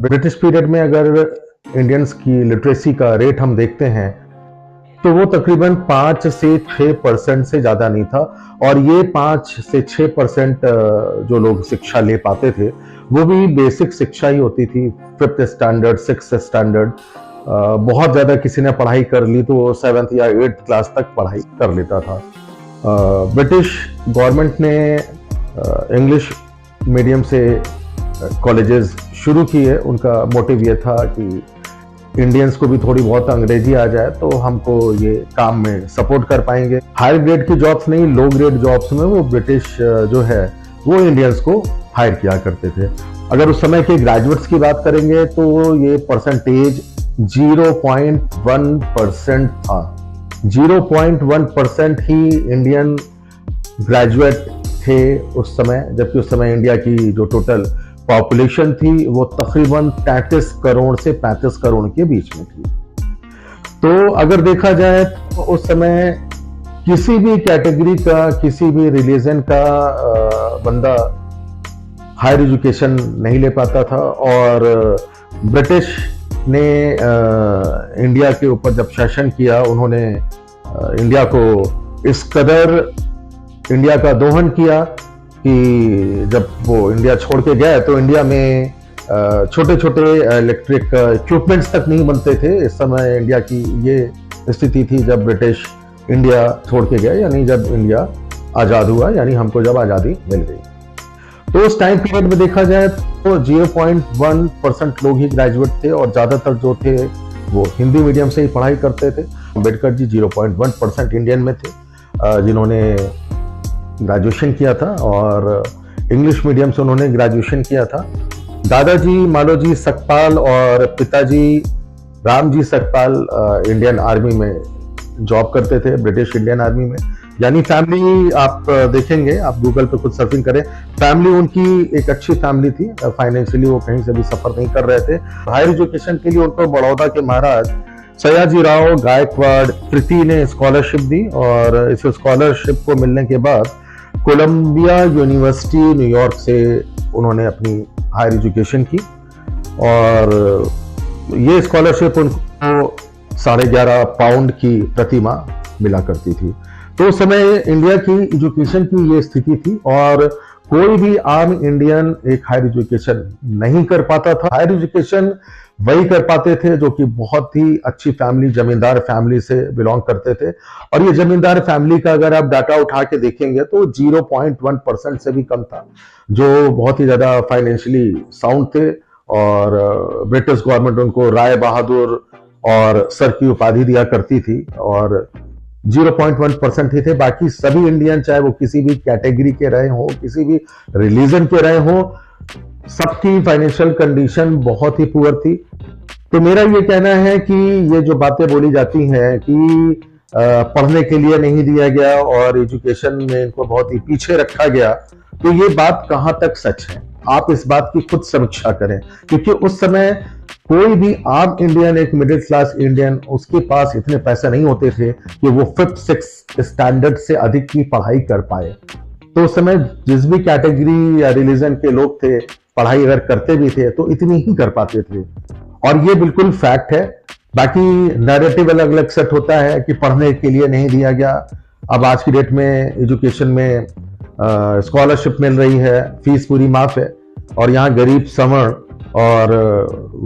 British period में अगर Indians की लिटरेसी का रेट हम देखते हैं तो वो तकरीबन 5 से 6% से ज़्यादा नहीं था। और ये 5 से 6% जो लोग शिक्षा ले पाते थे वो भी बेसिक शिक्षा ही होती थी, 5th स्टैंडर्ड 6th स्टैंडर्ड। बहुत ज़्यादा किसी ने पढ़ाई कर ली तो 7th या 8th क्लास तक पढ़ाई कर लेता था। ब्रिटिश गवर्नमेंट ने इंग्लिश मीडियम से कॉलेजेस शुरू किए। उनका मोटिव ये था कि इंडियंस को भी थोड़ी बहुत अंग्रेजी आ जाए तो हमको ये काम में सपोर्ट कर पाएंगे। हायर ग्रेड की जॉब्स नहीं, लो ग्रेड जॉब्स में वो ब्रिटिश जो है वो इंडियंस को हायर किया करते थे। अगर उस समय के ग्रेजुएट्स की बात करेंगे तो ये परसेंटेज 0.1% था। 0.1% ही इंडियन ग्रेजुएट थे उस समय, जबकि उस समय इंडिया की जो टोटल पॉपुलेशन थी वो तकरीबन 33 करोड़ से 35 करोड़ के बीच में थी। तो अगर देखा जाए तो उस समय किसी भी कैटेगरी का, किसी भी रिलीजन का बंदा हायर एजुकेशन नहीं ले पाता था। और ब्रिटिश ने इंडिया के ऊपर जब शासन किया, उन्होंने इंडिया को इस कदर इंडिया का दोहन किया कि जब वो इंडिया छोड़ के गए तो इंडिया में छोटे छोटे इलेक्ट्रिक इक्विपमेंट्स तक नहीं बनते थे। इस समय इंडिया की ये स्थिति थी जब ब्रिटिश इंडिया छोड़ के गए, यानी जब इंडिया आज़ाद हुआ, यानी हमको जब आज़ादी मिल गई। तो उस टाइम पीरियड में देखा जाए तो 0.1% लोग ही ग्रेजुएट थे और ज़्यादातर जो थे वो हिंदी मीडियम से ही पढ़ाई करते थे। अम्बेडकर जी 0.1% इंडियन में थे जिन्होंने ग्रेजुएशन किया था और इंग्लिश मीडियम से उन्होंने ग्रेजुएशन किया था। दादाजी मालोजी सकपाल और पिताजी रामजी सकपाल इंडियन आर्मी में जॉब करते थे, ब्रिटिश इंडियन आर्मी में। यानी फैमिली आप देखेंगे, आप गूगल पे खुद सर्फिंग करें, फैमिली उनकी एक अच्छी फैमिली थी। फाइनेंशियली वो कहीं से भी सफर नहीं कर रहे थे। हायर एजुकेशन के लिए उनको बड़ौदा के महाराज सयाजी राव गायकवाड़ तृतीय ने स्कॉलरशिप दी और इस स्कॉलरशिप को मिलने के बाद कोलंबिया यूनिवर्सिटी न्यूयॉर्क से उन्होंने अपनी हायर एजुकेशन की। और ये स्कॉलरशिप उनको 11.5 पाउंड की प्रति माह मिला करती थी। तो उस समय इंडिया की एजुकेशन की ये स्थिति थी और कोई भी आम इंडियन एक हायर एजुकेशन नहीं कर पाता था। हायर एजुकेशन वही कर पाते थे जो कि बहुत ही अच्छी फैमिली, जमींदार फैमिली से बिलोंग करते थे। और ये जमींदार फैमिली का अगर आप डाटा उठा के देखेंगे तो 0.1% से भी कम था, जो बहुत ही ज्यादा फाइनेंशियली साउंड थे। और ब्रिटिश गवर्नमेंट उनको राय बहादुर और सर की उपाधि दिया करती थी और 0.1% ही थे। बाकी सभी इंडियन, चाहे वो किसी भी कैटेगरी के रहे हो, किसी भी रिलीजन के रहे हो, सबकी फाइनेंशियल कंडीशन बहुत ही पुअर थी। तो मेरा ये कहना है कि ये जो बातें बोली जाती हैं कि पढ़ने के लिए नहीं दिया गया और एजुकेशन में इनको बहुत ही पीछे रखा गया, तो ये बात कहां तक सच है? आप इस बात की खुद समीक्षा करें, क्योंकि उस समय कोई भी आम इंडियन, एक मिडिल क्लास इंडियन, उसके पास इतने पैसे नहीं होते थे कि वो 5th 6th स्टैंडर्ड से अधिक की पढ़ाई कर पाए। तो उस समय जिस भी कैटेगरी या रिलीजन के लोग थे, पढ़ाई अगर करते भी थे तो इतनी ही कर पाते थे। और ये बिल्कुल फैक्ट है। बाकी नैरेटिव अलग अलग सेट होता है कि पढ़ने के लिए नहीं दिया गया। अब आज की डेट में एजुकेशन में स्कॉलरशिप मिल रही है, फीस पूरी माफ है। और यहाँ गरीब सवर्ण और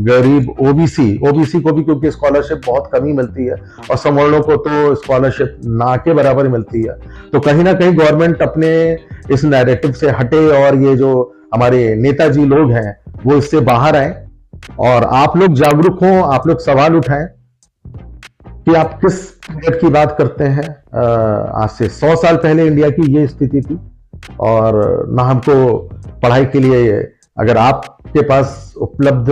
गरीब ओबीसी को भी क्योंकि स्कॉलरशिप बहुत कम ही मिलती है और सवर्णों को तो स्कॉलरशिप ना के बराबर ही मिलती है। तो कहीं ना कहीं गवर्नमेंट अपने इस नैरेटिव से हटे और ये जो हमारे नेताजी लोग हैं वो इससे बाहर आए और आप लोग जागरूक हों, आप लोग सवाल उठाएं कि आप किस पीरियड की बात करते हैं। आज से 100 साल पहले इंडिया की ये स्थिति थी और ना हमको पढ़ाई के लिए, अगर आपके पास उपलब्ध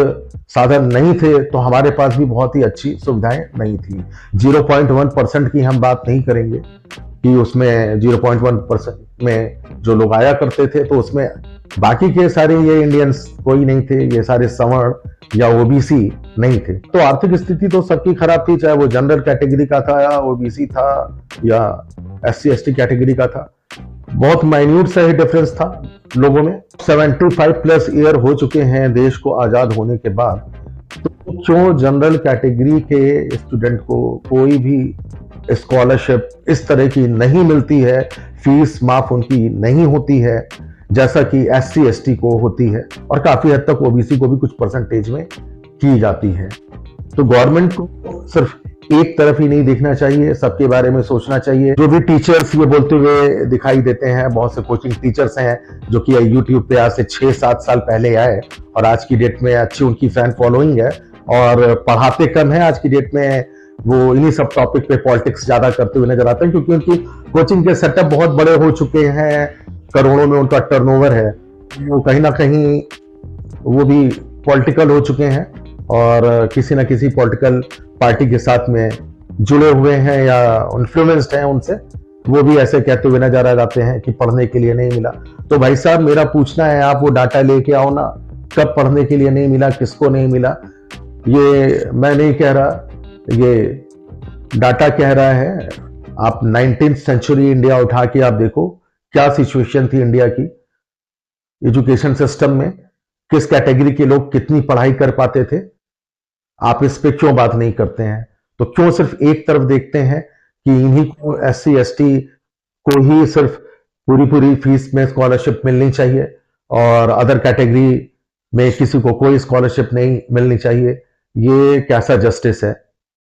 साधन नहीं थे तो हमारे पास भी बहुत ही अच्छी सुविधाएं नहीं थी। 0.1% की हम बात नहीं करेंगे कि उसमें 0.1% में जो लोग आया करते थे तो उसमें बाकी के सारे ये इंडियंस कोई नहीं थे, ये सारे सवर्ण या ओबीसी नहीं थे। तो आर्थिक स्थिति तो सबकी खराब थी, चाहे वो जनरल कैटेगरी का था या ओबीसी था या SC ST कैटेगरी का था। बहुत माइन्यूट सा ही डिफरेंस था लोगों में। 75 प्लस ईयर हो चुके हैं देश को आजाद होने के बाद, तो क्यों जनरल कैटेगरी के स्टूडेंट को कोई भी स्कॉलरशिप इस तरह की नहीं मिलती है, फीस माफ उनकी नहीं होती है जैसा कि SC ST को होती है, और काफी हद तक OBC को भी कुछ परसेंटेज में की जाती है। तो गवर्नमेंट को सिर्फ एक तरफ ही नहीं देखना चाहिए, सबके बारे में सोचना चाहिए। जो भी टीचर्स ये बोलते हुए दिखाई देते हैं, बहुत से कोचिंग टीचर्स हैं जो कि यूट्यूब पे आज से 6-7 साल पहले आए और आज की डेट में अच्छी उनकी फैन फॉलोइंग है और पढ़ाते कम है आज की डेट में, वो इन्हीं सब टॉपिक पे पॉलिटिक्स ज्यादा करते हुए नजर आते हैं, क्योंकि उनकी कोचिंग के सेटअप बहुत बड़े हो चुके हैं, करोड़ों में उनका टर्नओवर है, वो कहीं ना कहीं वो भी पॉलिटिकल हो चुके हैं और किसी ना किसी पॉलिटिकल पार्टी के साथ में जुड़े हुए हैं या इन्फ्लुएंस्ड हैं उनसे, वो भी ऐसे कहते हुए नजर आ जाते हैं कि पढ़ने के लिए नहीं मिला। तो भाई साहब मेरा पूछना है, आप वो डाटा लेके आओ ना, कब पढ़ने के लिए नहीं मिला, किसको नहीं मिला। ये मैं नहीं कह रहा, ये डाटा कह रहा है। आप 19th सेंचुरी इंडिया उठा के आप देखो क्या सिचुएशन थी इंडिया की एजुकेशन सिस्टम में, किस कैटेगरी के लोग कितनी पढ़ाई कर पाते थे। आप इस पे क्यों बात नहीं करते हैं? तो क्यों सिर्फ एक तरफ देखते हैं कि इन्हीं को SC ST को ही सिर्फ पूरी पूरी फीस में स्कॉलरशिप मिलनी चाहिए और अदर कैटेगरी में किसी को कोई स्कॉलरशिप नहीं मिलनी चाहिए? ये कैसा जस्टिस है?